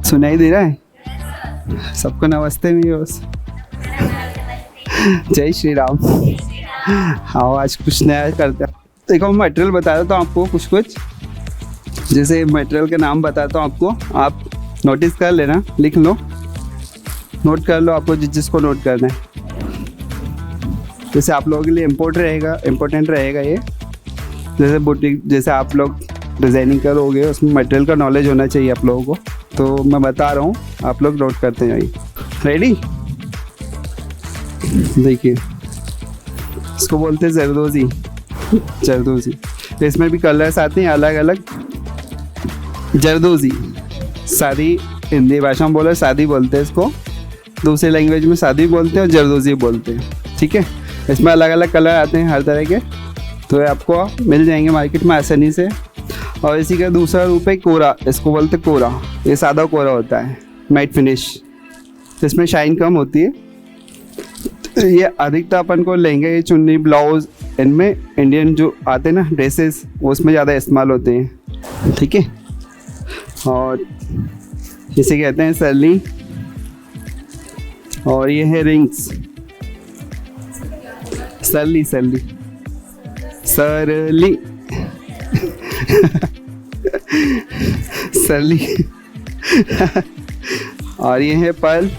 सुनाई दे रहा है? सबको नमस्ते व्यूअर्स। जय श्री राम। हाँ, आज कुछ नया करते हैं। देखो, मैं मटेरियल बता देता हूँ आपको कुछ। जैसे मटेरियल के नाम बताता हूँ आपको, आप नोटिस कर लेना, लिख लो, नोट कर लो आपको जिसको नोट करना है। जैसे आप लोगों के लिए इम्पोर्टेंट रहेगा ये। जैसे बुटीक, जैसे आप लोग डिज़ाइनिंग करोगे, उसमें मटेरियल का नॉलेज होना चाहिए आप लोगों को। तो मैं बता रहा हूँ, आप लोग नोट करते जाइए। रेडी? देखिए, इसको बोलते हैं जरदोजी। तो इसमें भी कलर्स आते हैं अलग अलग। जरदोजी सादी, हिंदी भाषा में बोले सादी बोलते हैं इसको, दूसरी लैंग्वेज में सादी बोलते हैं और जरदोजी बोलते हैं। ठीक है, इसमें अलग अलग कलर आते हैं हर तरह के, तो ये आपको मिल जाएंगे मार्केट में आसानी से। और इसी का दूसरा रूप है कोरा, इसको बोलते कोरा। ये सादा कोरा होता है, मैट फिनिश, इसमें शाइन कम होती है। ये अधिकतर अपन को लहंगे, चुन्नी, ब्लाउज, इनमें इंडियन जो आते हैं ना ड्रेसेस, वो उसमें ज़्यादा इस्तेमाल होते हैं। ठीक है, और इसे कहते हैं सरली। और ये है रिंग्स, सरली सरली और ये है पर्ल।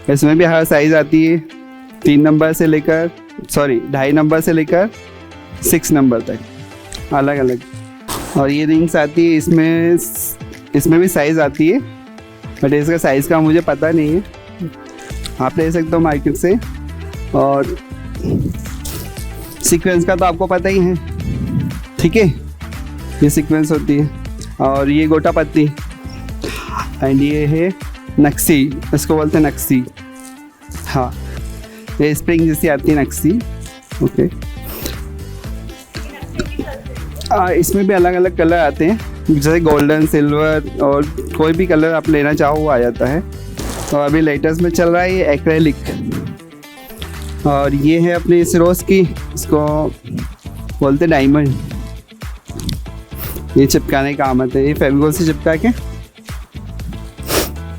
इसमें भी हर साइज आती है, 2.5 नंबर से लेकर 6 नंबर तक, अलग अलग। और ये रिंग्स आती है, इसमें भी साइज आती है, बट इसका साइज़ का मुझे पता नहीं है। आप ले सकते हो मार्केट से। और सीक्वेंस का तो आपको पता ही है। ठीक है, ये सीक्वेंस होती है। और ये गोटा पत्ती, एंड ये है नक्सी, इसको बोलते हैं नक्सी। हाँ, ये स्प्रिंग जैसी आती है नक्सी। ओके, इसमें भी अलग अलग कलर आते हैं, जैसे गोल्डन, सिल्वर, और कोई भी कलर आप लेना चाहो वो आ जाता है। और अभी लेटेस्ट में चल रहा है ये एक्रेलिक। और ये है अपनी सिरोस की, इसको बोलते हैं डायमंड। ये चिपकाने का काम आता है, ये फेविकोल से चिपका के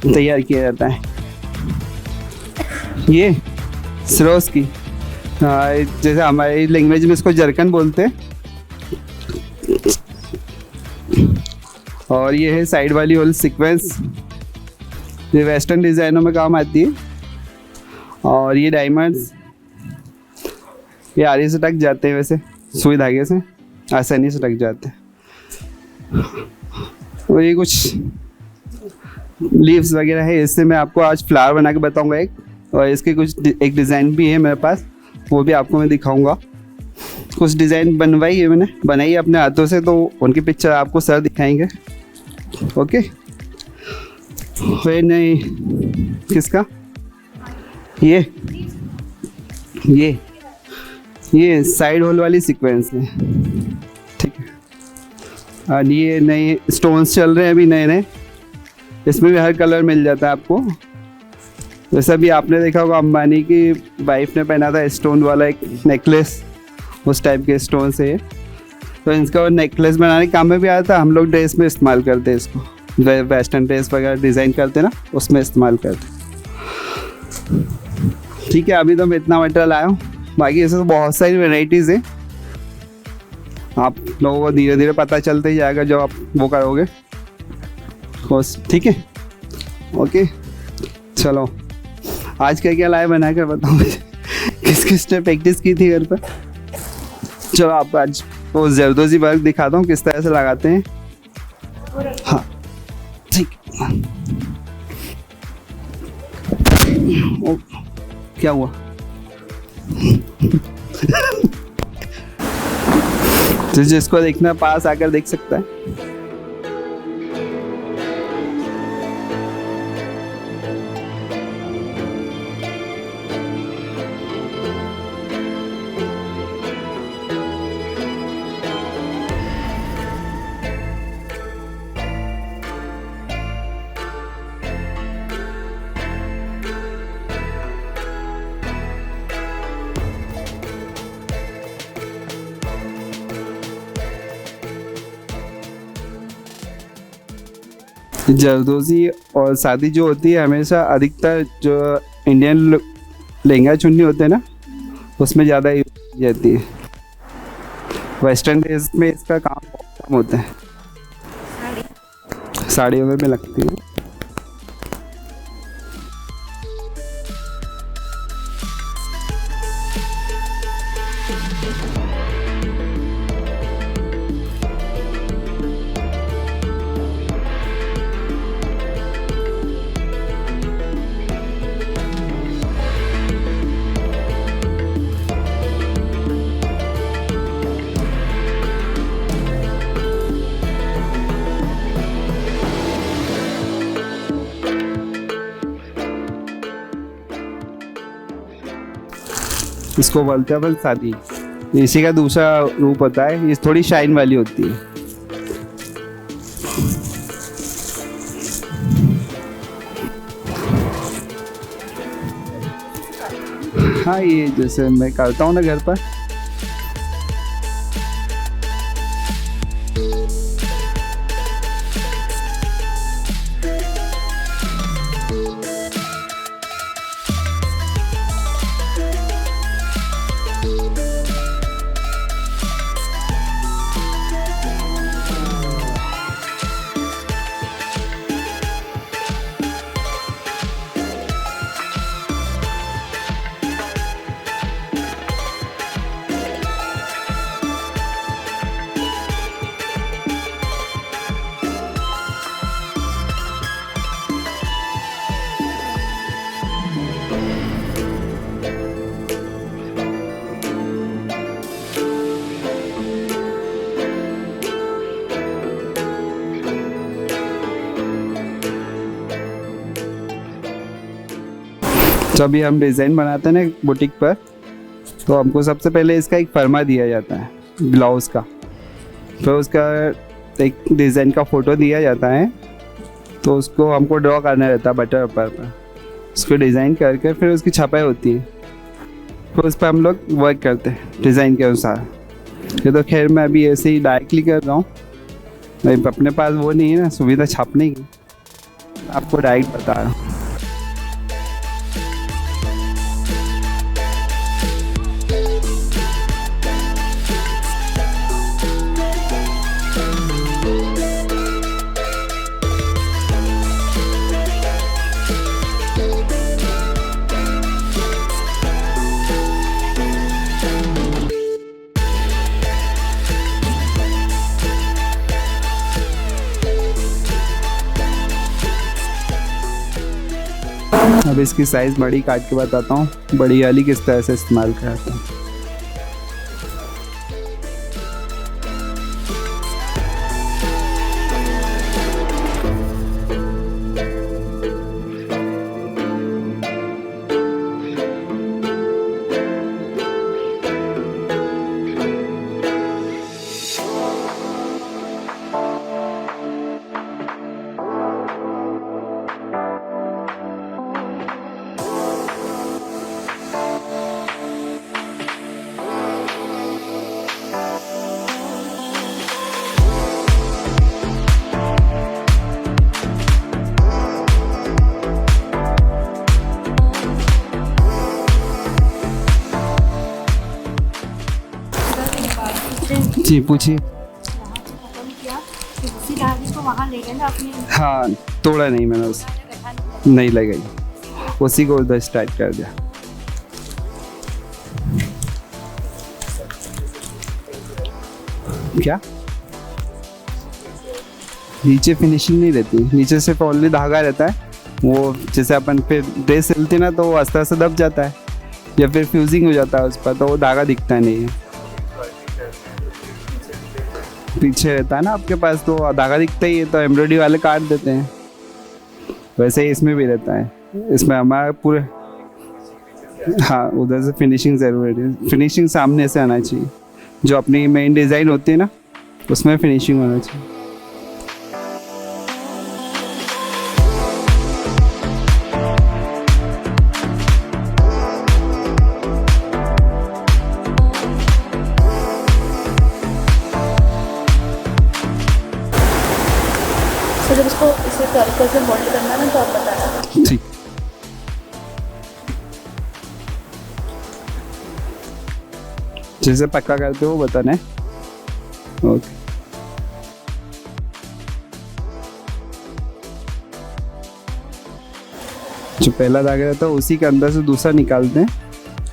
तैयार किया जाता है। ये सिरोस की, जैसे हमारी लैंग्वेज में इसको जरकन बोलते हैं। और ये है साइड वाली होल सीक्वेंस, ये वेस्टर्न डिज़ाइनों में काम आती है। और ये डायमंड्स, ये आरी से टक जाते हैं, वैसे सुई धागे से आसानी से टक जाते हैं। और ये कुछ लीव्स वगैरह है, इससे मैं आपको आज फ्लावर बना के बताऊंगा एक। और इसके एक डिज़ाइन भी है मेरे पास, वो भी आपको मैं दिखाऊंगा। कुछ डिज़ाइन बनवाई है मैंने, बनाई है अपने हाथों से, तो उनकी पिक्चर आपको सर दिखाएंगे। ओके, नहीं किसका? ये साइड होल वाली सीक्वेंस है। ठीक है, और ये नए स्टोन्स चल रहे हैं अभी नए, इसमें भी हर कलर मिल जाता है आपको। वैसा भी आपने देखा होगा, अंबानी की वाइफ ने पहना था स्टोन वाला एक नेकलेस, उस टाइप के स्टोन से। तो इसका नेकलेस बनाने के काम में भी आता है। हम लोग ड्रेस में इस्तेमाल करते हैं इसको, वेस्टर्न ड्रेस वगैरह डिज़ाइन करते हैं ना, उसमें इस्तेमाल करते हैं। ठीक है, अभी तो मैं इतना मटेरियल लाया हूँ, बाकी ऐसे तो बहुत सारी वैरायटीज़ हैं। आप लोगों को धीरे धीरे पता चलते ही जाएगा जब आप वो करोगे। ठीक है, ओके, चलो आज क्या लाया बना कर बताओ मुझे। किस ने प्रैक्टिस की थी घर पर? चलो आप आज वो जरदोजी वर्क दिखाता हूँ किस तरह से लगाते हैं। हाँ, ठीक। क्या हुआ? तो जिसको देखना पास आकर देख सकता है। जरदोजी और शादी जो होती है हमेशा अधिकतर जो इंडियन लहंगा चुन्नी होते हैं ना उसमें ज़्यादा यूज की जाती है। वेस्टर्न ड्रेस में इसका काम बहुत कम होता है, साड़ियों में भी लगती है। इसको बोलते हैं अपन शादी। इसी का दूसरा रूप होता है, ये थोड़ी शाइन वाली होती है। हाँ, ये जैसे मैं करता हूँ ना घर पर। तो अभी हम डिज़ाइन बनाते हैं ना बुटीक पर, तो हमको सबसे पहले इसका एक फर्मा दिया जाता है ब्लाउज़ का, फिर उसका एक डिज़ाइन का फ़ोटो दिया जाता है, तो उसको हमको ड्रॉ करना रहता है बटर पेपर पर। उसको डिज़ाइन करके फिर उसकी छपाई होती है, फिर उस पर हम लोग वर्क करते हैं डिज़ाइन के अनुसार। ये तो खैर मैं अभी ऐसे ही डायरेक्टली कर रहा हूँ, अपने पास वो नहीं है ना सुविधा छापने की, आपको डायरेक्ट बता रहा हूँ। अब इसकी साइज़ बड़ी काट के बताता हूँ, बड़ी वाली किस तरह से इस्तेमाल करते हैं। जी पूछिए। हाँ, तोड़ा नहीं मैंने उसे, नहीं लगाई, उसी को उधर स्टार्ट कर दिया। क्या नीचे फिनिशिंग नहीं रहती, नीचे सिर्फ ओनली धागा रहता है। वो जैसे अपन फिर ड्रेस सिलते ना तो वो आस्ते आस्ते दब जाता है या फिर फ्यूजिंग हो जाता है उस पर, तो वो धागा दिखता नहीं है। पीछे रहता है ना आपके पास, तो धागा दिखता ही है, तो एम्ब्रॉयडरी वाले काट देते हैं। वैसे ही इसमें भी रहता है, इसमें हमारा पूरे, हाँ उधर से फिनिशिंग ज़रूरी है। फिनिशिंग सामने से आना चाहिए, जो अपनी मेन डिज़ाइन होती है ना उसमें फिनिशिंग होना चाहिए। जब इसको इसे सर्कल से होल्ड करना है ना तो आप बताना। ठीक। जैसे पक्का करते हो बताना है। ओके। जो पहला धागा रहता है उसी के अंदर से दूसरा निकालते हैं,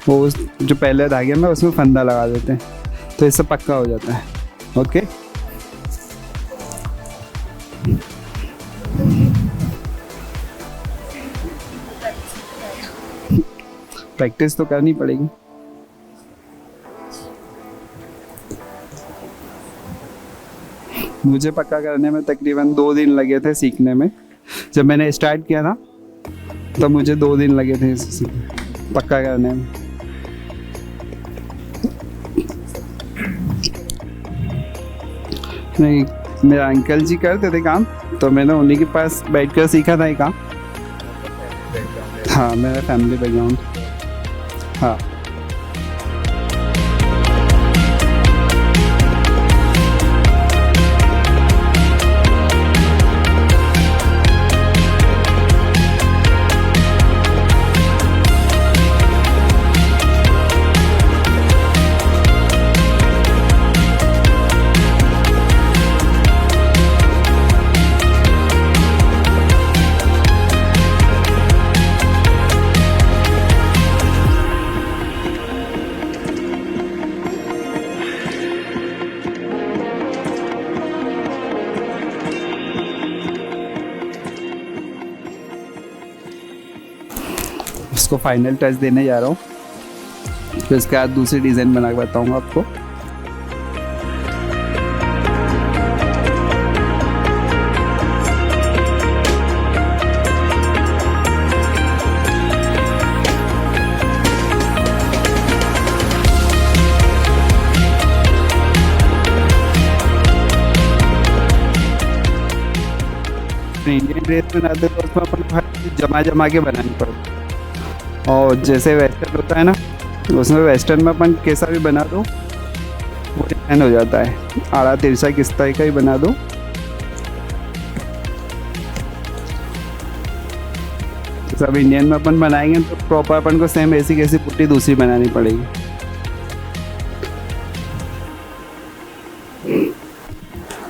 वो उस जो पहले धागे में उसमें फंदा लगा देते हैं, तो इससे पक्का हो जाता है। ओके। प्रैक्टिस तो करनी पड़ेगी। मुझे पक्का करने में तकरीबन 2 दिन लगे थे सीखने में। जब मैंने स्टार्ट किया था तब मुझे 2 दिन लगे थे इसे पक्का करने में। नहीं, मेरे अंकल जी करते थे काम, तो मैंने उन्हीं के पास बैठकर सीखा था ये काम। हाँ, मेरा फैमिली बैकग्राउंड। हाँ। इसको फाइनल टच देने जा रहा हूँ, फिर इसके बाद दूसरी डिज़ाइन बना के बताऊँगा आपको। इंडियन ड्रेस बनाते तो उसमें अपन हर चीज़ जमा जमा के बनानी पड़ती, और जैसे वेस्टर्न होता है ना, उसमें वेस्टर्न में अपन कैसा भी बना दो वो डिजाइन हो जाता है। आड़ा तिरछा किस तरह का ही बना दो। सब इंडियन में अपन बनाएंगे तो प्रॉपर अपन को सेम ऐसी कैसी पुट्टी दूसरी बनानी पड़ेगी।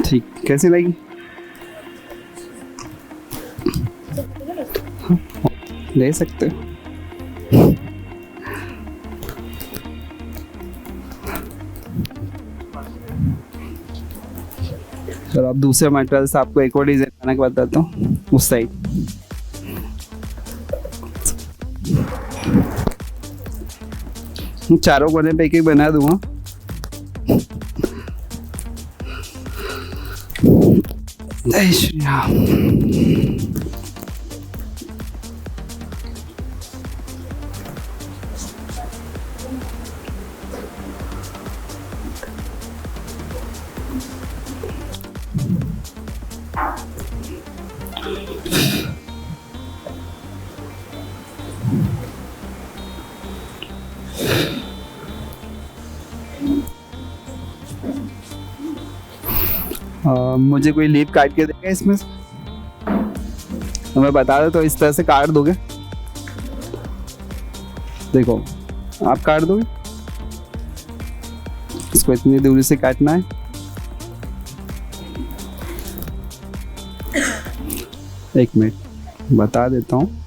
ठीक, कैसी लगी? ले सकते हो। चलो अब दूसरे मटेरियल से आपको एक और डिजाइन बना के बताता हूँ उस साइड। चारों कोने पे एक एक बना दूंगा। जय श्री राम। मुझे कोई लीप काट के देगा इसमें से? तो मैं बता दो तो इस तरह से काट दोगे। देखो, आप काट दोगे, इसको इतनी दूरी से काटना है। एक मिनट बता देता हूँ।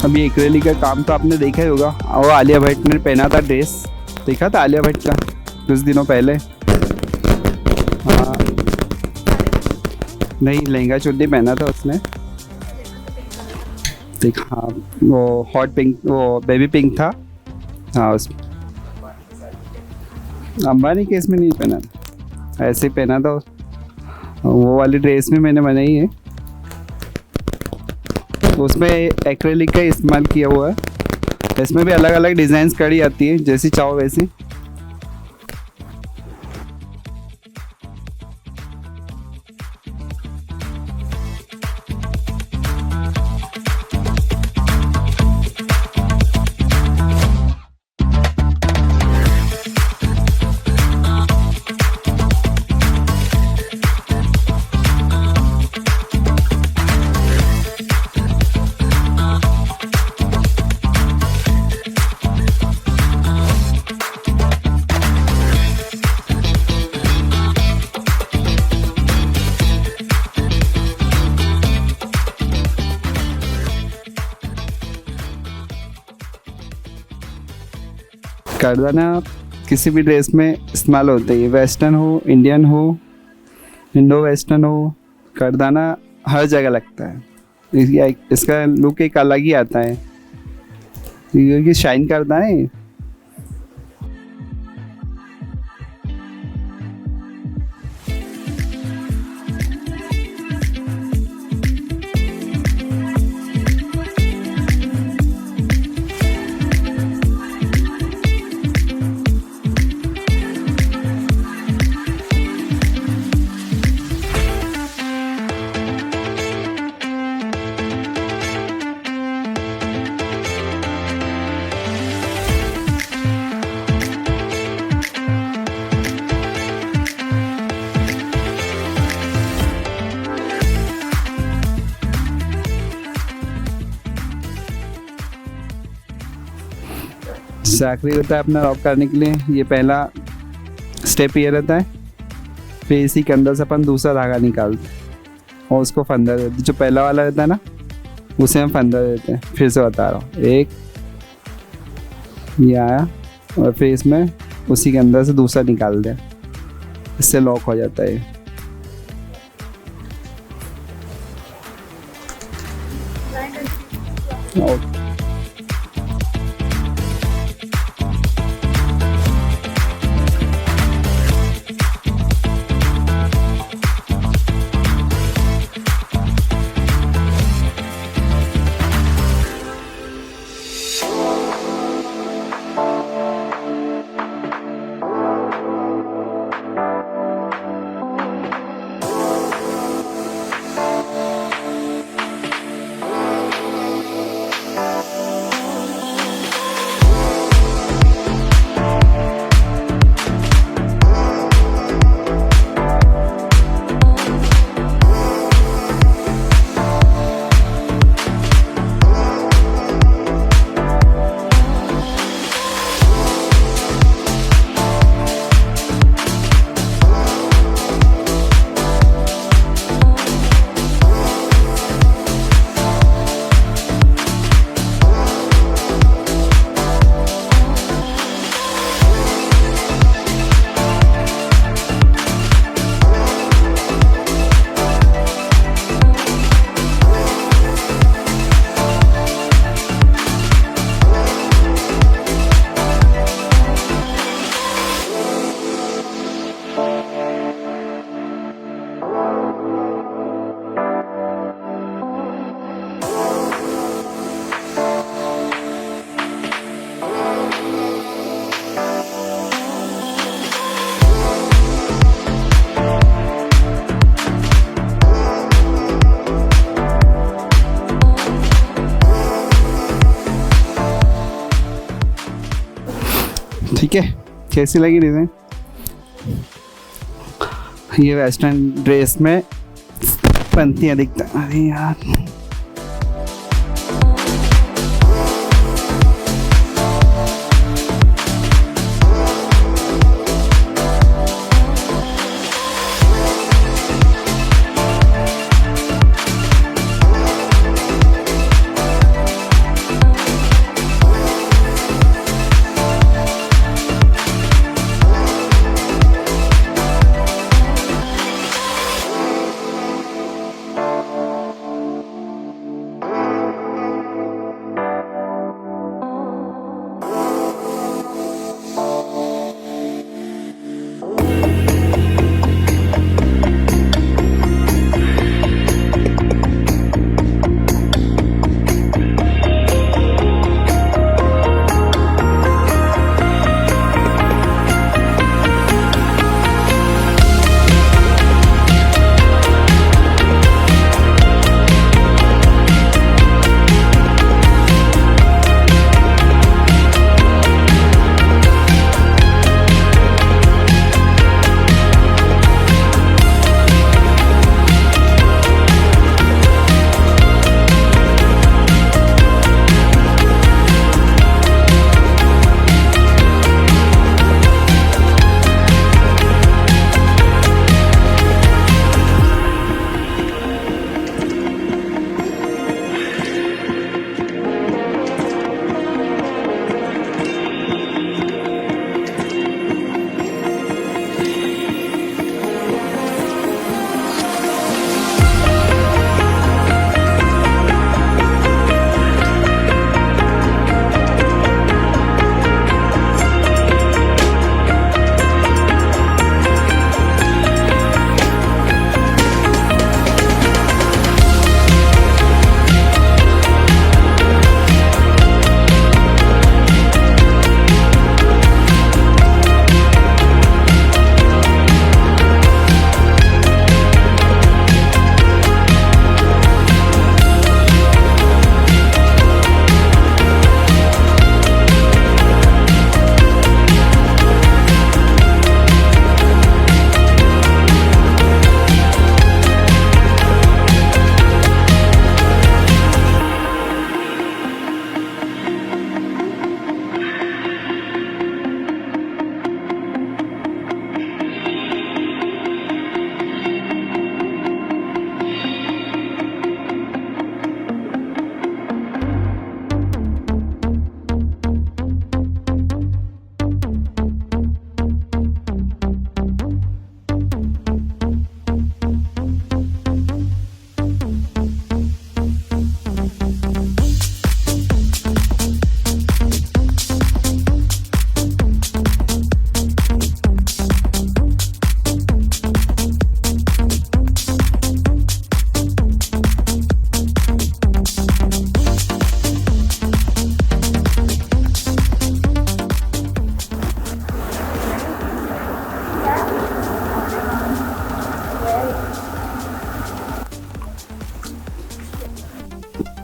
अभी एक्रेलिक का काम तो आपने देखा ही होगा, और आलिया भट्ट ने पहना था ड्रेस, देखा था आलिया भट्ट का कुछ दिनों पहले। हाँ, नहीं, लहंगा चुन्नी पहना था उसने। देख हाँ, वो हॉट पिंक, वो बेबी पिंक था। हाँ उस अंबानी केस में नहीं पहना था, ऐसे ही पहना था। वो वाली ड्रेस में मैंने बनाई है, उसमें एक्रेलिक का इस्तेमाल किया हुआ है। इसमें भी अलग अलग डिज़ाइंस करी आती है, जैसी चाहो वैसी। करदाना किसी भी ड्रेस में इस्तेमाल होता है, वेस्टर्न हो, इंडियन हो, इंडो वेस्टर्न हो, करदाना हर जगह लगता है। इसका लुक एक अलग ही आता है, क्योंकि शाइन करता है। जैसे आखिरी रहता है अपना लॉक करने के लिए, ये पहला स्टेप ये रहता है। फिर इसी के अंदर से अपन दूसरा धागा निकालते हैं और उसको फंदा देते हैं। जो पहला वाला रहता है ना, उसे हम फंदा देते हैं। फिर से बता रहा हूँ, एक ये आया और फिर इसमें उसी के अंदर से दूसरा निकाल दें, इससे लॉक हो जाता है। ओके, ठीक है। कैसी लगी डिज़ाइन? ये वेस्टर्न ड्रेस में पंक्तियाँ दिखता है। अरे यार,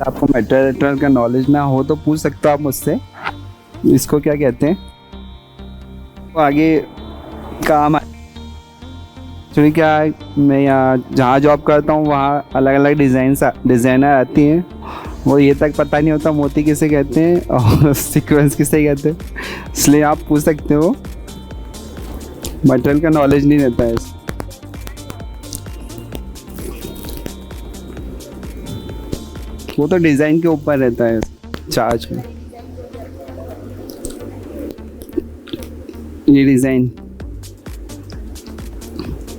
आपको मटेरियल का नॉलेज ना हो तो पूछ सकते हो आप मुझसे, इसको क्या कहते हैं, तो आगे काम एक्चुअली क्या है, मैं यहाँ जहाँ जॉब करता हूँ वहाँ अलग अलग डिज़ाइनर आती हैं, वो ये तक पता नहीं होता मोती किसे कहते हैं और सीक्वेंस किसे कहते हैं, इसलिए आप पूछ सकते हो, मटेरियल का नॉलेज नहीं रहता है। वो तो डिज़ाइन के ऊपर रहता है चार्ज में। ये डिज़ाइन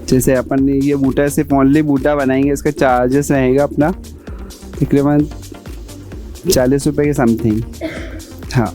जैसे अपन ने ये बूटा सिर्फ ओनली बूटा बनाएंगे, इसका चार्जेस रहेगा अपना तकरीबन 40 रुपये के समथिंग। हाँ,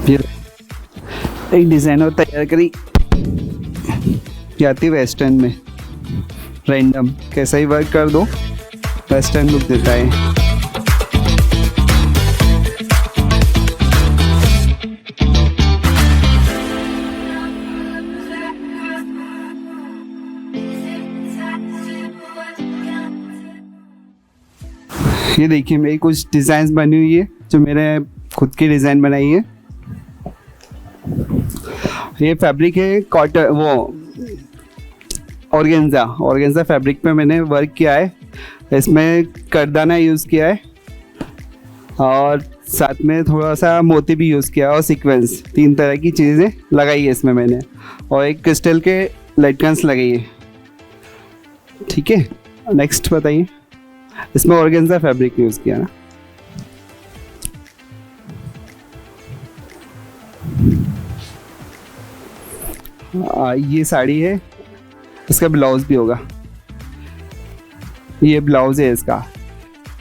फिर एक डिज़ाइनर तैयार करी जाती वेस्टर्न में, रैंडम कैसा ही वर्क कर दो वेस्टर्न लुक देता है। ये देखिए मेरी कुछ डिज़ाइंस बनी हुई है जो मैंने खुद की डिज़ाइन बनाई है। ये फैब्रिक है कॉटन, वो ऑर्गेन्जा फैब्रिक पे मैंने वर्क किया है। इसमें करदाना यूज़ किया है और साथ में थोड़ा सा मोती भी यूज़ किया है और सीक्वेंस, 3 तरह की चीज़ें लगाई है इसमें मैंने, और एक क्रिस्टल के लटकन्स लगाई है। ठीक है, नेक्स्ट बताइए। इसमें ऑर्गेन्जा फैब्रिक यूज़ किया ना। ये साड़ी है, इसका ब्लाउज भी होगा, ये ब्लाउज है इसका।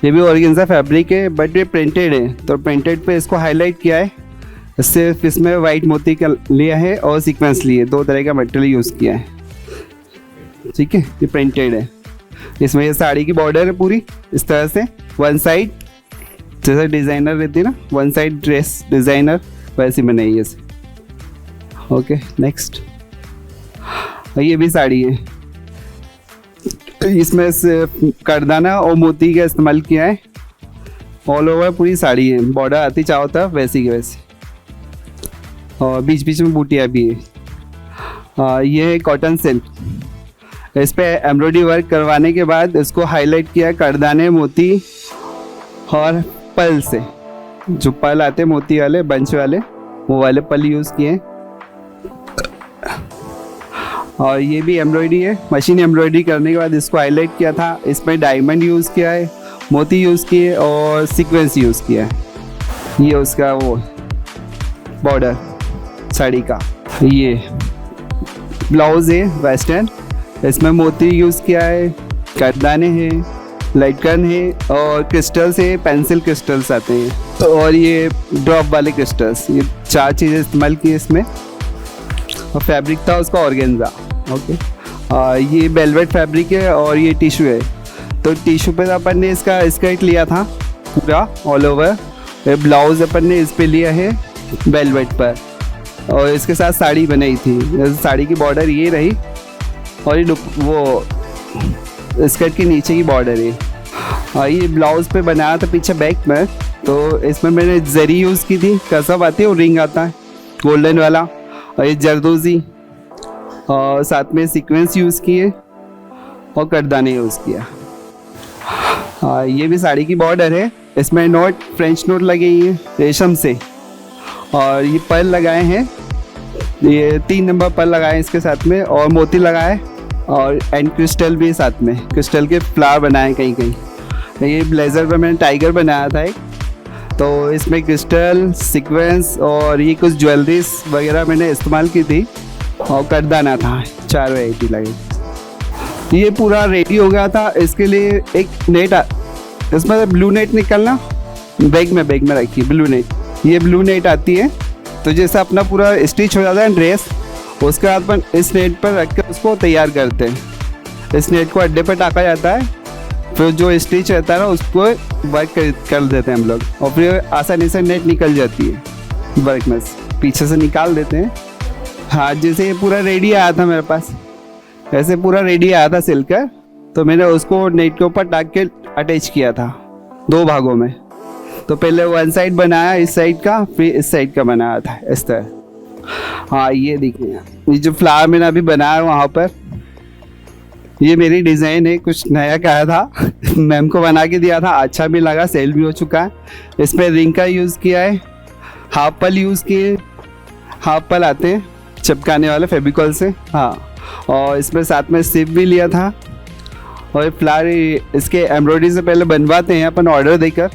ये भी ऑर्गेन्जा फैब्रिक है बट ये प्रिंटेड है, तो प्रिंटेड पे इसको हाईलाइट किया है, सिर्फ इसमें वाइट मोती का लिया है और सीक्वेंस लिए, 2 तरह का मटेरियल यूज़ किया है। ठीक है, ये प्रिंटेड है। इसमें ये साड़ी की बॉर्डर है पूरी इस तरह से, वन साइड जैसे डिज़ाइनर रहती है ना, वन साइड ड्रेस डिज़ाइनर, वैसी बनाई है इसे। Okay, next. ये भी साड़ी है, इसमें करदाना और मोती का इस्तेमाल किया है, ऑल ओवर पूरी साड़ी है, बॉर्डर आती चाहो तरफ वैसी की वैसी, और बीच बीच में बूटियाँ भी है। ये है कॉटन सिल्क, इस पर एम्ब्रॉयडरी वर्क करवाने के बाद इसको हाईलाइट किया है करदाने, मोती और पल से, जो पल आते मोती वाले बंच वाले, वो वाले पल यूज़ किए। और ये भी एम्ब्रॉयडरी है, मशीन एम्ब्रॉयडरी करने के बाद इसको हाईलाइट किया था। इसमें डायमंड यूज़ किया है, मोती यूज़ किए और सीक्वेंस यूज़ किया है। ये उसका वो बॉर्डर साड़ी का। ये ब्लाउज है वेस्टर्न, इसमें मोती यूज़ किया है, करदाने हैं, लटकन है और क्रिस्टल्स है, पेंसिल क्रिस्टल्स आते हैं, और ये ड्रॉप वाले क्रिस्टल्स, ये 4 चीज़ें इस्तेमाल की इसमें। और फैब्रिक था उसका ऑर्गेन्जा। ओके, ये वेलवेट फैब्रिक है और ये टिश्यू है। तो टिश्यू पे अपन ने इसका स्कर्ट लिया था पूरा ऑल ओवर, ब्लाउज अपन ने इस पे लिया है वेलवेट पर, और इसके साथ साड़ी बनाई थी। साड़ी की बॉर्डर ये रही और ये वो स्कर्ट के नीचे की बॉर्डर है। ये ब्लाउज पे बनाया था पीछे बैक में, तो इसमें मैंने जरी यूज़ की थी, कसब आती है और रिंग आता है गोल्डन वाला, और ये जरदोजी और साथ में सीक्वेंस यूज़ किए और कटदाने यूज़ किया। ये भी साड़ी की बॉर्डर है, इसमें नोट फ्रेंच नोट लगे हैं रेशम से, और ये पर्ल लगाए हैं, ये 3 नंबर पर्ल लगाए हैं इसके साथ में, और मोती लगाए और एंड क्रिस्टल भी साथ में, क्रिस्टल के फ्लावर बनाए कहीं कहीं। ये ब्लेज़र पर मैंने टाइगर बनाया था एक, तो इसमें क्रिस्टल सीक्वेंस और ये कुछ ज्वेलरीज वगैरह मैंने इस्तेमाल की थी, और कटदाना था 4 वैरायटी लगे। ये पूरा रेडी हो गया था। इसके लिए एक नेट इसमें ब्लू नेट निकलना, बैग में रखी ब्लू नेट, ये ब्लू नेट आती है। तो जैसे अपना पूरा स्टिच हो जाता है ड्रेस, उसके बाद अपन इस नेट पर रख कर उसको तैयार करते हैं। इस नेट को अड्डे पर टाका जाता है, फिर जो स्टिच रहता है ना उसको वर्क कर देते हैं हम लोग, और फिर आसानी से नेट निकल जाती है वर्क में, पीछे से निकाल देते हैं। हाँ, जैसे ये पूरा रेडी आया था मेरे पास, ऐसे पूरा रेडी आया था सिल्क का, तो मैंने उसको नेट के ऊपर टाक के अटैच किया था 2 भागों में। तो पहले 1 साइड बनाया इस साइड का, फिर इस साइड का बनाया था इस तरह। हाँ, ये देखिए ये जो फ्लावर मैंने अभी बनाया वहाँ पर, ये मेरी डिज़ाइन है, कुछ नया कहा था मैम को बना के दिया था, अच्छा भी लगा, सेल भी हो चुका है। इसमें रिंग का यूज़ किया है, हाफ पल यूज़ किए, हाफ पल आते हैं चिपकाने वाले फेविकॉल से। हाँ, और इसमें साथ में सिप भी लिया था, और फ्लावर इसके एम्ब्रॉयडरी से पहले बनवाते हैं अपन ऑर्डर देकर,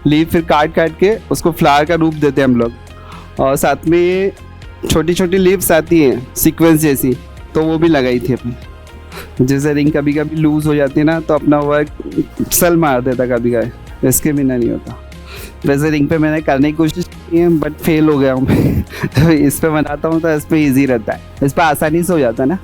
लीफ फिर काट के उसको फ्लावर का रूप देते हैं हम लोग, और साथ में छोटी छोटी लीव्स आती हैं सीक्वेंस जैसी, तो वो भी लगाई थी अपनी। जैसे रिंग कभी कभी लूज़ हो जाती है ना, तो अपना वर्क सल मार देता कभी कभी, इसके बिना नहीं होता। वैसे रिंग पे मैंने करने की कोशिश की है, बट फेल हो गया हूँ मैं तो इस पे बनाता हूँ तो इस पर ईजी रहता है, इस पर आसानी से हो जाता है ना।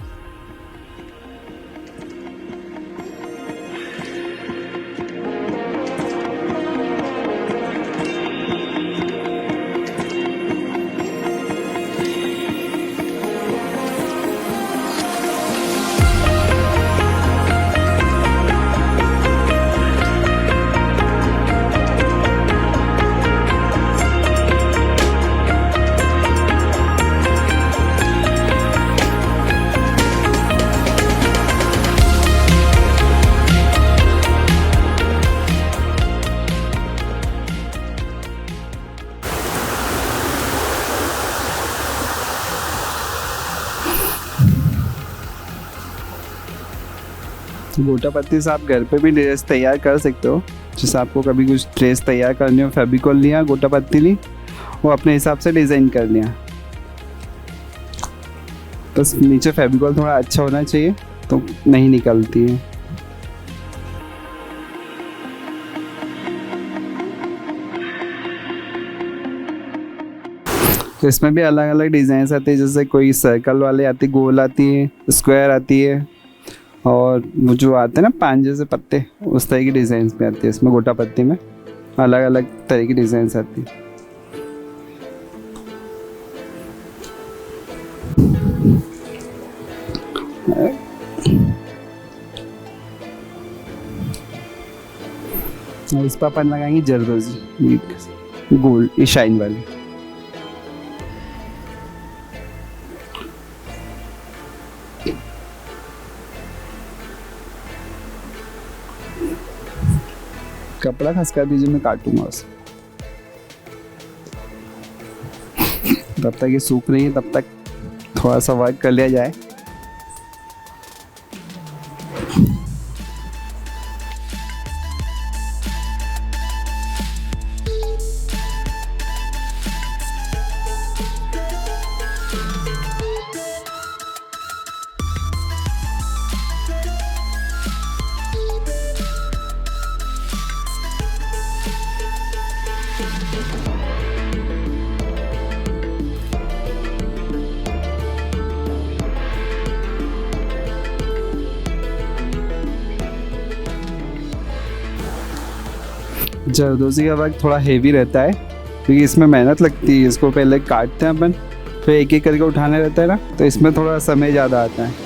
गोटा पत्ती से आप घर पे भी ड्रेस तैयार कर सकते हो। जैसे आपको कभी कुछ ड्रेस तैयार करनी हो, फेविकॉल लिया, गोटा पत्ती ली, वो अपने हिसाब से डिज़ाइन कर लिया। बस नीचे फेविकॉल थोड़ा अच्छा होना चाहिए तो नहीं निकलती है। तो इसमें भी अलग अलग डिज़ाइन आते हैं, जैसे कोई सर्कल वाले आती, गोल आती है, स्क्वायर आती है, और वो जो आते हैं ना 5 जैसे पत्ते, उस तरह की डिज़ाइन भी आती है। इसमें गोटा पत्ती में अलग अलग तरह की डिज़ाइन आती है। इस पर अपन लगाएंगे जरदोजी गोल्ड, ये शाइन वाली। कपड़ा खसका दीजिए, मैं काटूंगा उसे। तब तक ये सूख रही है, तब तक थोड़ा सा वर्क कर लिया जाए। जरदोजी का वर्क थोड़ा हेवी रहता है क्योंकि इसमें मेहनत लगती है। इसको पहले काटते हैं अपन, फिर एक एक करके उठाने रहता है ना, तो इसमें थोड़ा समय ज़्यादा आता है।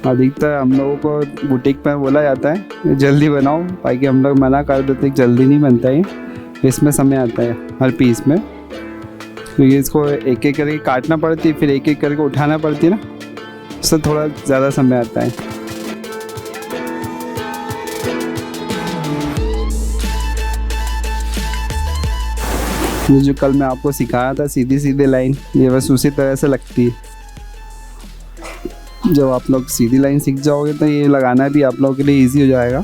अधिकतर हम लोगों को बुटीक पर बोला जाता है जल्दी बनाओ, बाकी हम लोग मना कर देते हैं जल्दी नहीं बनता है। इसमें समय आता है हर पीस में, क्योंकि इसको एक एक करके काटना पड़ती है, फिर एक एक करके उठाना पड़ती है ना, उससे थोड़ा ज़्यादा समय आता है। ये जो कल मैं आपको सिखाया था सीधी सीधी लाइन, ये बस उसी तरह से लगती है। जब आप लोग सीधी लाइन सीख जाओगे तो ये लगाना भी आप लोगों के लिए इजी हो जाएगा।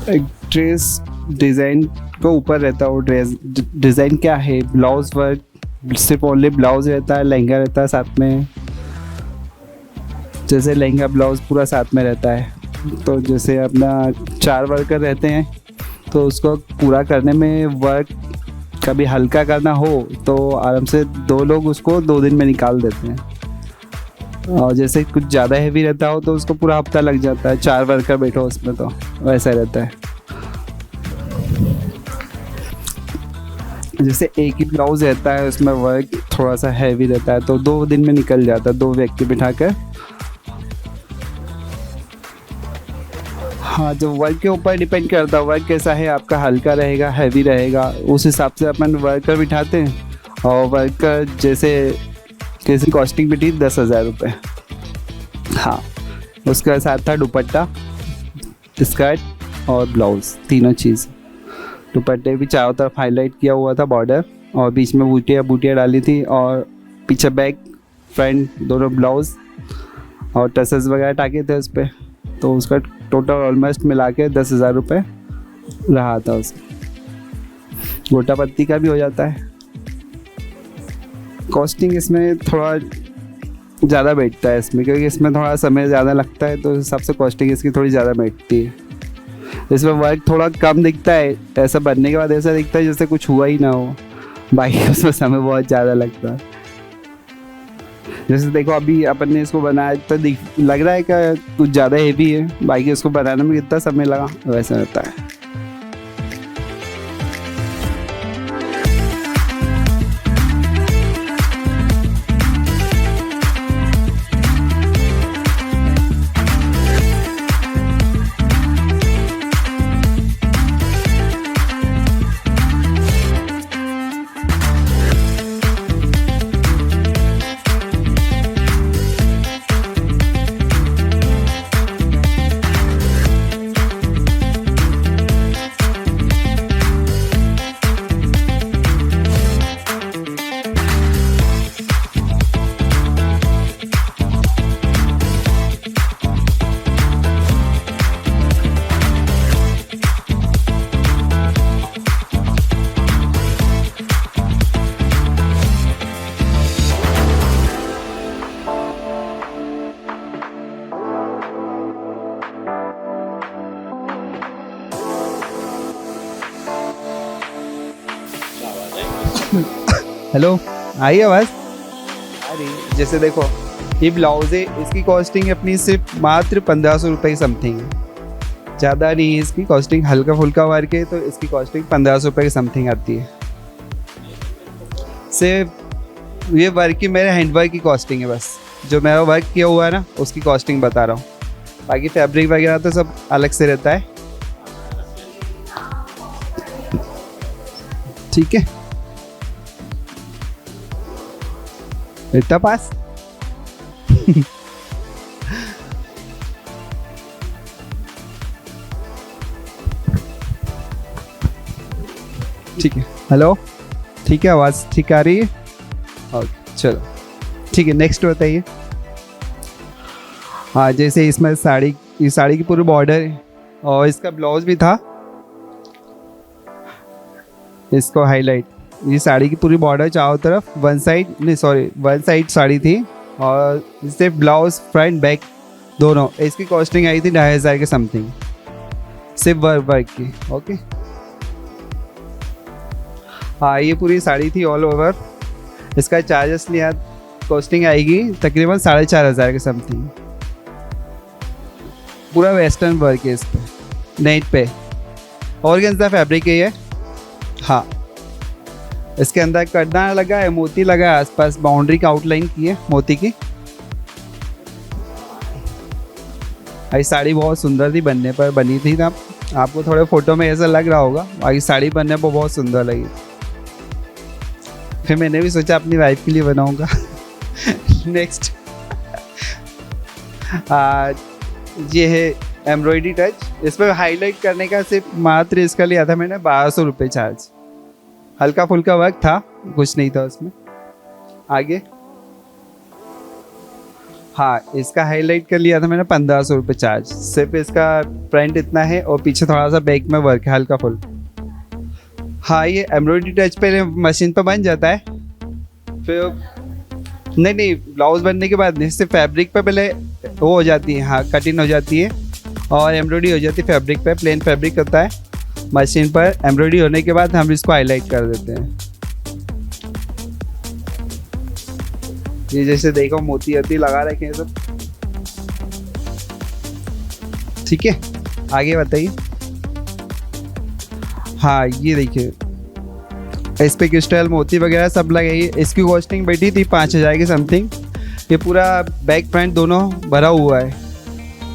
एक ड्रेस डिज़ाइन के ऊपर रहता है। वो ड्रेस डिज़ाइन क्या है, ब्लाउज वर्क सिर्फ ओनली ब्लाउज रहता है, लहंगा रहता है साथ में। जैसे लहंगा ब्लाउज पूरा साथ में रहता है। तो जैसे अपना 4 वर्कर रहते हैं तो उसको पूरा करने में वर्क कभी हल्का करना हो तो आराम से 2 लोग उसको 2 दिन में निकाल देते हैं। और जैसे कुछ ज़्यादा हैवी रहता हो तो उसको पूरा हफ्ता लग जाता है, 4 वर्कर बैठो उसमें, तो वैसा रहता है। जैसे एक ही ब्लाउज रहता है उसमें वर्क थोड़ा सा हैवी रहता है तो 2 दिन में निकल जाता है, 2 व्यक्ति बिठाकर। हाँ, जो वर्क के ऊपर डिपेंड करता है, वर्क कैसा है आपका, हल्का रहेगा हैवी रहेगा, उस हिसाब से अपन वर्कर बिठाते हैं। और वर्कर जैसे कैसी कॉस्टिंग बिठी 10,000 रुपये। हाँ, उसका साथ था दुपट्टा, स्कर्ट और ब्लाउज, तीनों चीज़। दुपट्टे भी चारों तरफ हाईलाइट किया हुआ था बॉर्डर, और बीच में बूटियाँ डाली थी, और पीछे बैक फ्रंट दोनों ब्लाउज और टसल्स वगैरह टाके थे उस पर। तो उसका टोटल ऑलमोस्ट मिला के 10,000 रुपये रहा था उसका। गोटा पत्ती का भी हो जाता है। कॉस्टिंग इसमें थोड़ा ज़्यादा बैठता है इसमें, क्योंकि इसमें थोड़ा समय ज़्यादा लगता है, तो उस हिसाब से कॉस्टिंग इसकी थोड़ी ज़्यादा बैठती है। इसमें वर्क थोड़ा कम दिखता है, ऐसा बनने के बाद ऐसा दिखता है जैसे कुछ हुआ ही ना हो, बाकी उसमें समय बहुत ज़्यादा लगता है। जैसे देखो अभी अपन ने इसको बनाया तो लग रहा है कि कुछ ज़्यादा हेवी है, बाकी उसको बनाने में कितना समय लगा वैसा रहता है। हेलो, आई आवाज़ आ रही। जैसे देखो ये ब्लाउज है, इसकी कॉस्टिंग अपनी सिर्फ मात्र 1500 रुपये की समथिंग है, ज़्यादा नहीं है इसकी कॉस्टिंग। हल्का फुल्का वर्क है तो इसकी कॉस्टिंग 1500 रुपये की समथिंग आती है। सिर्फ ये वर्क की मेरे हैंडवर्क की कॉस्टिंग है, बस जो मेरा वर्क किया हुआ है ना उसकी कॉस्टिंग बता रहा हूँ। बाकी फैब्रिक वगैरह तो सब अलग से रहता है। ठीक है, इतना पास। ठीक है, हेलो, ठीक है, आवाज़ ठीक आ रही है? और चलो ठीक है, नेक्स्ट बताइए। हाँ, जैसे इसमें साड़ी, ये साड़ी की पूरी बॉर्डर है और इसका ब्लाउज भी था, इसको हाईलाइट। ये साड़ी की पूरी बॉर्डर चारों तरफ वन साइड साड़ी थी और इससे ब्लाउज फ्रंट बैक दोनों। इसकी कॉस्टिंग आई थी 2500 के समथिंग, सिर्फ वर्क की। ओके, हाँ, ये पूरी साड़ी थी ऑल ओवर। इसका चार्जेस लिया, कॉस्टिंग आएगी तकरीबन 4500 के समथिंग। पूरा वेस्टर्न वर्क है इस पर, नेट पे ऑर्गेन्जा फैब्रिक है ये। हाँ, इसके अंदर कड़ना लगा है, मोती लगा है, आसपास बाउंड्री का आउटलाइन की है मोती की। ये साड़ी बहुत सुंदर थी, बनने पर बनी थी ना, आपको थोड़े फोटो में ऐसा लग रहा होगा, बाकी साड़ी बनने पर बहुत सुंदर लगी। फिर मैंने भी सोचा अपनी वाइफ के लिए बनाऊंगा। नेक्स्ट ये है एम्ब्रॉयडरी टच। इस पर हाईलाइट करने का सिर्फ मात्र इसका लिया था मैंने 1200 रुपये चार्ज। हल्का फुल्का वर्क था, कुछ नहीं था उसमें। आगे, हाँ, इसका हाईलाइट कर लिया था मैंने 1500 रुपये चार्ज। सिर्फ इसका फ्रंट इतना है और पीछे थोड़ा सा बैक में वर्क है हल्का फुल्का। हाँ, ये एम्ब्रॉयडरी टच पहले मशीन पर बन जाता है, फिर नहीं, ब्लाउज बनने के बाद नहीं, सिर्फ फैब्रिक पे पहले वो हो जाती है, हाँ, कटिंग हो जाती है और एम्ब्रॉयडरी हो जाती है फैब्रिक पे। प्लेन फैब्रिक होता है, मशीन पर एम्ब्रॉयडरी होने के बाद हम इसको हाईलाइट कर देते हैं। ये जैसे देखो मोती लगा रखे हैं सब। ठीक है, आगे बताइए। हाँ, ये देखिए इस पे क्रिस्टल मोती वगैरह सब लगे। इसकी कॉस्टिंग बैठी थी 5000 के समथिंग। ये पूरा बैक फ्रंट दोनों भरा हुआ है,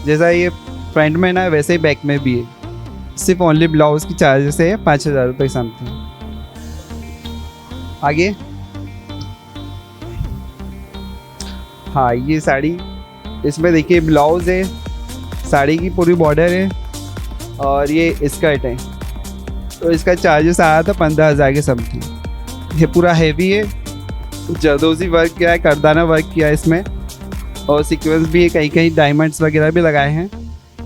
जैसा ये फ्रंट में ना वैसे ही बैक में भी है। सिर्फ ओनली ब्लाउज की चार्जेस है 5000 रुपये समथिंग। आगे, हाँ, ये साड़ी, इसमें देखिए ब्लाउज है, साड़ी की पूरी बॉर्डर है और ये स्कर्ट है, तो इसका चार्जेस आया था 15000 के समथिंग। ये पूरा हैवी है, जरदोजी वर्क किया है, करदाना वर्क किया है इसमें और सीक्वेंस भी है, कहीं कहीं डायमंड्स वगैरह भी लगाए हैं।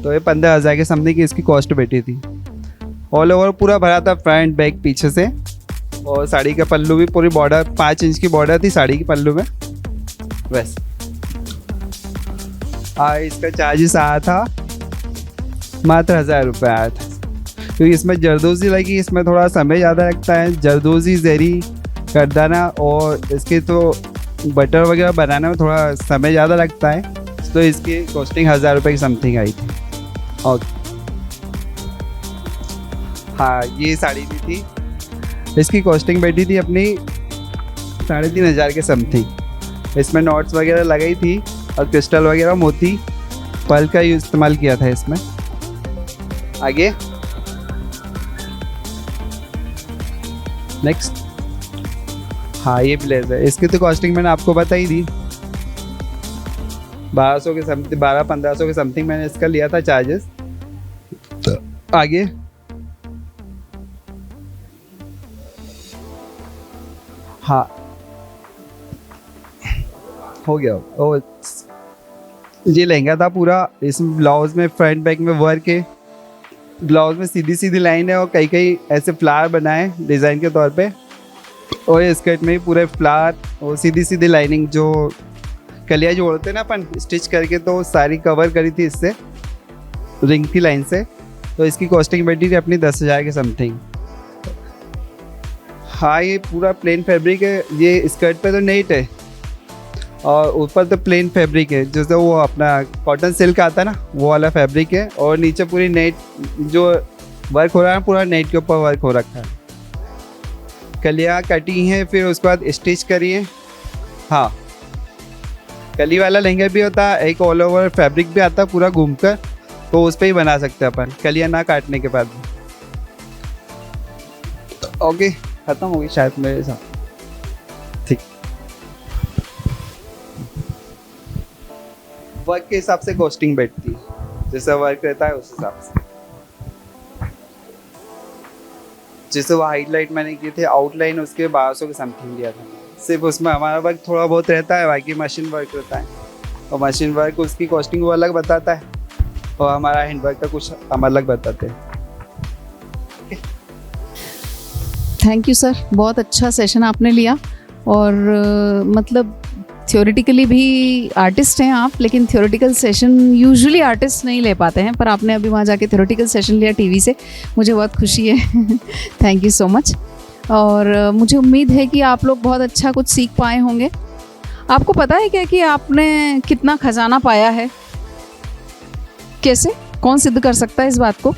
तो ये 15,000 के समथिंग की इसकी कॉस्ट बैठी थी। ऑल ओवर पूरा भरा था, फ्रंट बैक पीछे से। और साड़ी का पल्लू भी पूरी बॉर्डर 5 इंच की बॉर्डर थी साड़ी के पल्लू में वैसे। इसका चार्जेस आया था मात्र 1,000 रुपये आया था, क्योंकि इसमें जरदोजी लगी, इसमें थोड़ा समय ज़्यादा लगता है। जरदोजी, जरी, गर्दाना और इसके तो बटर वगैरह बनाने में थोड़ा समय ज़्यादा लगता है, तो इसकी कॉस्टिंग 1,000 रुपये की समथिंग आई थी। ओके, हाँ ये साड़ी भी थी, इसकी कॉस्टिंग बैठी थी अपनी 3,500 के समथिंग। इसमें नॉट्स वगैरह लगाई थी और क्रिस्टल वगैरह, मोती, पर्ल का इस्तेमाल किया था इसमें। आगे नेक्स्ट, हाँ ये ब्लेजर, इसकी तो कॉस्टिंग मैंने आपको बताई दी, 1200 के समथिंग, 1200-1500 के समथिंग मैंने इसका लिया था चार्जेस। आगे हाँ हो गया। ओ ये लहंगा था पूरा, इस ब्लाउज में फ्रंट बैक में वर्क है, ब्लाउज में सीधी सीधी लाइन है और कई कई ऐसे फ्लावर बनाए डिज़ाइन के तौर पे, और स्कर्ट में भी पूरे फ्लावर और सीधी सीधी लाइनिंग, जो कलिया जोड़ते हैं ना अपन स्टिच करके, तो सारी कवर करी थी इससे रिंग की लाइन से। तो इसकी कॉस्टिंग बैठी थी अपनी 10,000 के समथिंग। हाँ ये पूरा प्लेन फैब्रिक है, ये स्कर्ट पे तो नेट है और ऊपर तो प्लेन फैब्रिक है, जैसे वो अपना कॉटन सिल्क आता है ना वो वाला फैब्रिक है, और नीचे पूरी नेट जो वर्क हो रहा है पूरा नेट के ऊपर वर्क हो रखा है। कलियाँ कटी हैं, फिर उसके बाद स्टिच करिए। हाँ कली वाला लहंगा भी होता है, एक ऑल ओवर फैब्रिक भी आता है पूरा घूमकर, तो उस पर ही बना सकते हैं अपन कलियाँ ना काटने के बाद। ओके खत्म हो गई शायद मेरे साथ। ठीक, वर्क के हिसाब से कॉस्टिंग बैठती है, जैसा वर्क रहता है उस हिसाब से। जैसे वो हाईलाइट मैंने किए थे, आउटलाइन उसके 1200 के समथिंग लिया था। सिर्फ उसमें हमारा वर्क थोड़ा बहुत रहता है, बाकी मशीन वर्क रहता है, और मशीन वर्क उसकी कॉस्टिंग वो अलग बताता है, और हमारा हैंड वर्क का कुछ हम अलग बताते हैं। थैंक यू सर, बहुत अच्छा सेशन आपने लिया। और मतलब थ्योरेटिकली भी आर्टिस्ट हैं आप, लेकिन थ्योरेटिकल सेशन यूजुअली आर्टिस्ट नहीं ले पाते हैं, पर आपने अभी वहाँ जाके थ्योरेटिकल सेशन लिया टीवी से, मुझे बहुत खुशी है। Thank you so much. और मुझे उम्मीद है कि आप लोग बहुत अच्छा कुछ सीख पाए होंगे। आपको पता है क्या कि आपने कितना खजाना पाया है? कैसे, कौन सिद्ध कर सकता है इस बात को?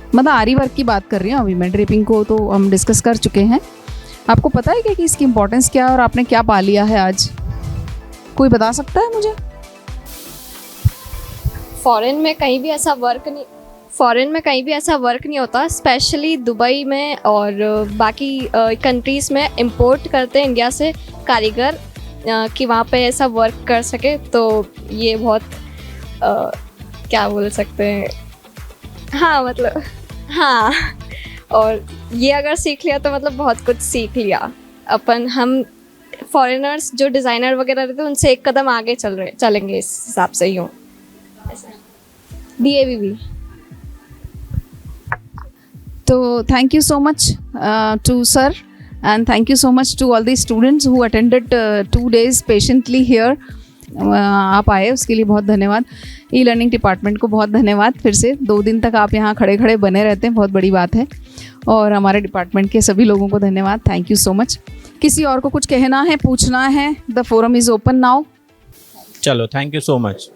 मतलब आरी वर्क की बात कर रही हूँ अभी मैं, ड्रेपिंग को तो हम डिस्कस कर चुके हैं। आपको पता है क्या कि इसकी इम्पोर्टेंस क्या है और आपने क्या पा लिया है आज? कोई बता सकता है मुझे? फॉरेन में कहीं भी ऐसा वर्क नहीं होता, स्पेशली दुबई में और बाकी कंट्रीज़ में इंपोर्ट करते हैं इंडिया से कारीगर कि वहाँ पे ऐसा वर्क कर सके। तो ये बहुत क्या बोल सकते हैं, हाँ मतलब हाँ, और ये अगर सीख लिया तो मतलब बहुत कुछ सीख लिया अपन। हम फॉरेनर्स जो डिज़ाइनर वगैरह रहते हैं उनसे एक कदम आगे चलेंगे इस हिसाब से यूँ। DAVV। तो thank you so much to sir, and thank you so much to all the students who attended 2 days patiently here. आप आए उसके लिए बहुत धन्यवाद। ई-लर्निंग डिपार्टमेंट को बहुत धन्यवाद। फिर से 2 दिन तक आप यहाँ खड़े खड़े बने रहते हैं, बहुत बड़ी बात है। और हमारे डिपार्टमेंट के सभी लोगों को धन्यवाद। Thank you so much. किसी और को कुछ कहना है, पूछना है? The forum is open now. चलो, थैंक यू सो मच।